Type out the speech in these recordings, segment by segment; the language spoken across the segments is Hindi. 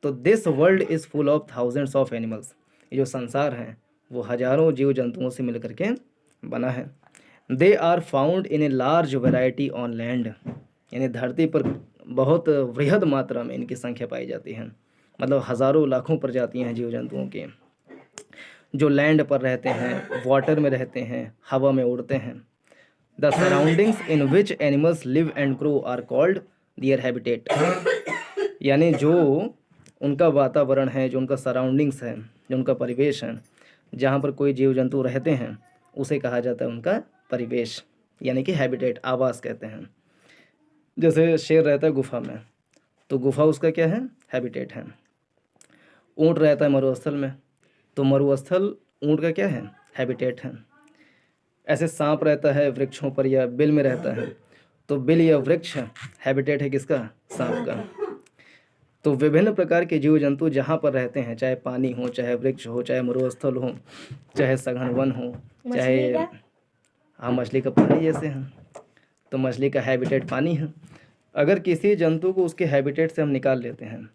तो this world is full of thousands of animals, ये जो संसार है वो हजारों जीव जंतुओं से मिलकर के बना है। They are found in a large variety on land, यानी धरती पर बहुत वृहद मात्रा में इनकी संख्या पाई जाती है, मतलब हज़ारों लाखों प्रजातियां हैं जीव जंतुओं की, जो लैंड पर रहते हैं, वाटर में रहते हैं, हवा में उड़ते हैं। The surroundings in which animals live and grow are called their habitat, यानी जो उनका वातावरण है, जो उनका सराउंडिंग्स है, जो उनका परिवेश है, जहाँ पर कोई जीव जंतु रहते हैं उसे कहा जाता है उनका परिवेश, यानी कि हैबिटेट, आवास कहते हैं। जैसे शेर रहता है गुफा में, तो गुफा उसका क्या है, हैबिटेट है। ऊँट रहता है मरुस्थल में, तो मरुस्थल ऊँट का क्या है, हैबिटेट है। ऐसे सांप रहता है वृक्षों पर या बिल में रहता है, तो बिल या वृक्ष हैबिटेट है किसका, सांप का। तो विभिन्न प्रकार के जीव जंतु जहाँ पर रहते हैं, चाहे पानी हो, चाहे वृक्ष हो, चाहे मरुस्थल हो, चाहे सघन वन हो, चाहे, हाँ मछली का पानी जैसे है, तो मछली का हैबिटेट पानी है। अगर किसी जंतु को उसके हैबिटेट से हम निकाल लेते हैं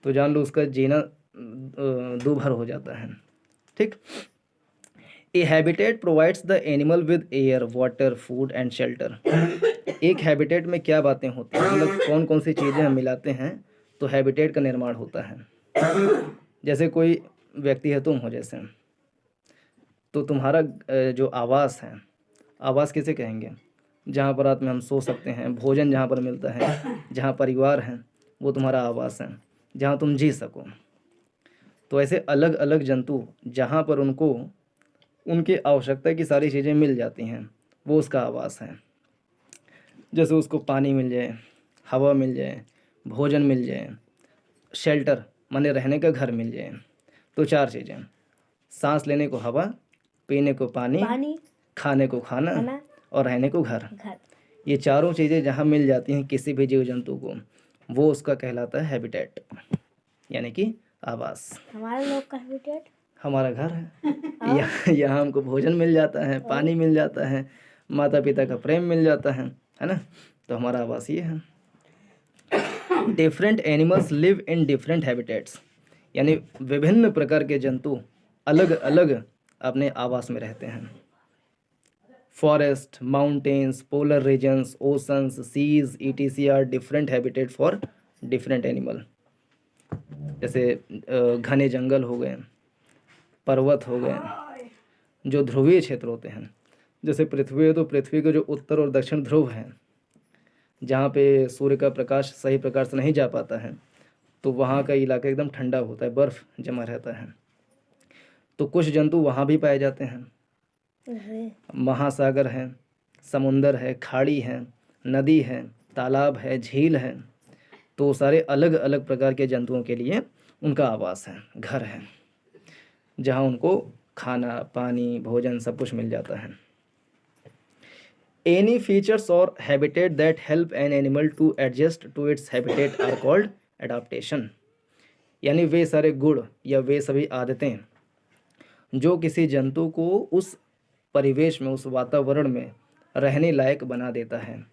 तो जान लो उसका जीना दूभर हो जाता है। ठीक। A habitat provides the animal with air, water, food and shelter. एक हैबिटेट में क्या बातें होती हैं, मतलब कौन कौन सी चीज़ें हम मिलाते हैं तो हैबिटेट का निर्माण होता है। जैसे कोई व्यक्ति है, तुम हो जैसे, तो तुम्हारा जो आवास है, आवास किसे कहेंगे, जहाँ पर रात में हम सो सकते हैं, भोजन जहाँ पर मिलता है, जहाँ परिवार है, वो तुम्हारा आवास है, जहाँ तुम जी सको। तो ऐसे अलग अलग जंतु जहाँ पर उनको उनकी आवश्यकता की सारी चीज़ें मिल जाती हैं, वो उसका आवास है। जैसे उसको पानी मिल जाए, हवा मिल जाए, भोजन मिल जाए, शेल्टर माने रहने का घर मिल जाए, तो चार चीज़ें, सांस लेने को हवा, पीने को पानी, खाने को खाना और रहने को घर। ये चारों चीज़ें जहाँ मिल जाती हैं किसी भी जीव जंतु को, वो उसका कहलाता है हैबिटेट, यानी कि आवास। हमारा लोग का हैबिटेट हमारा घर है। यहाँ हमको भोजन मिल जाता है, पानी मिल जाता है, माता पिता का प्रेम मिल जाता है ना, तो हमारा आवास ये है। Different animals live in different habitats, यानी विभिन्न प्रकार के जंतु अलग अलग अपने आवास में रहते हैं। Forest, mountains, polar regions, oceans, seas etc are different habitat for different animal. जैसे घने जंगल हो गए, पर्वत हो गए, जो ध्रुवीय क्षेत्र होते हैं, जैसे पृथ्वी है तो पृथ्वी के जो उत्तर और दक्षिण ध्रुव हैं, जहाँ पे सूर्य का प्रकाश सही प्रकार से नहीं जा पाता है, तो वहाँ का इलाका एकदम ठंडा होता है, बर्फ़ जमा रहता है, तो कुछ जंतु वहाँ भी पाए जाते हैं। महासागर है, समुंदर है, खाड़ी है, नदी है, तालाब है, झील है, तो सारे अलग अलग प्रकार के जंतुओं के लिए उनका आवास है, घर है, जहाँ उनको खाना, पानी, भोजन सब कुछ मिल जाता है। Any features or habitat that help an animal to adjust to its habitat are called adaptation, यानी वे सारे गुण या वे सभी आदतें जो किसी जंतु को उस परिवेश में, उस वातावरण में रहने लायक बना देता है,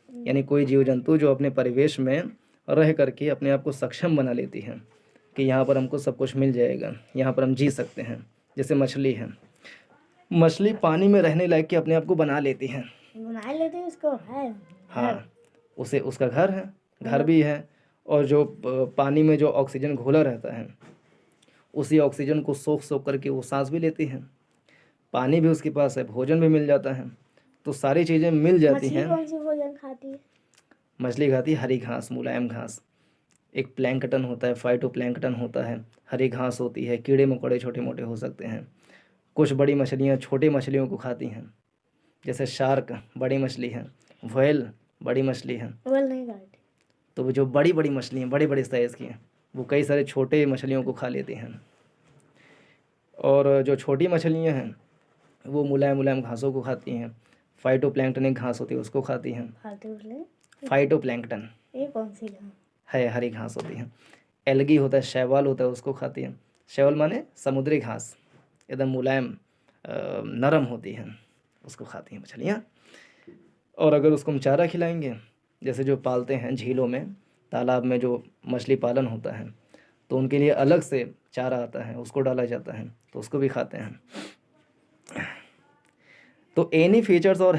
यानी कोई जीव जंतु जो अपने परिवेश में रह करके अपने आप को सक्षम बना लेती है कि यहाँ पर हमको सब कुछ मिल जाएगा, यहाँ पर हम जी सकते हैं। जैसे मछली है, मछली पानी में रहने लायक के अपने आप को बना लेती है, बना लेते हैं उसको है। हाँ, उसे उसका घर है, घर भी है, और जो पानी में जो ऑक्सीजन घोला रहता है उसी ऑक्सीजन को सोख सोख करके वो सांस भी लेती है, पानी भी उसके पास है, भोजन भी मिल जाता है, तो सारी चीज़ें मिल जाती हैं। कौन सी भोजन खाती है? मछली खाती है हरी घास, मुलायम घास। एक प्लैंकटन होता है, फाइटोप्लैंकटन होता है, हरी घास होती है, कीड़े मकोड़े छोटे मोटे हो सकते हैं। कुछ बड़ी मछलियाँ छोटी मछलियों को खाती हैं, जैसे शार्क बड़ी मछली है, व्हेल बड़ी मछली है। व्हेल नहीं खाती, तो वो जो बड़ी बड़ी मछली हैं, बड़ी बड़ी साइज़ की हैं, वो कई सारे छोटे मछलियों को खा लेती हैं। और जो छोटी मछलियाँ हैं वो मुलायम मुलायम घासों को खाती हैं। फाइटोप्लैंक्टन एक घास होती है उसको खाती हैं। फाइटोप्लैंक्टन ये कौन सी घास है, हरी घास होती है। एल्गी होता है, शैवाल होता है, उसको खाती हैं। शैवाल माने समुद्री घास, एकदम मुलायम नरम होती है, उसको खाती हैं मछलियाँ। और अगर उसको हम चारा खिलाएंगे, जैसे जो पालते हैं झीलों में, तालाब में जो मछली पालन होता है, तो उनके लिए अलग से चारा आता है, उसको डाला जाता है, तो उसको भी खाते हैं। तो एनी फीचर्स और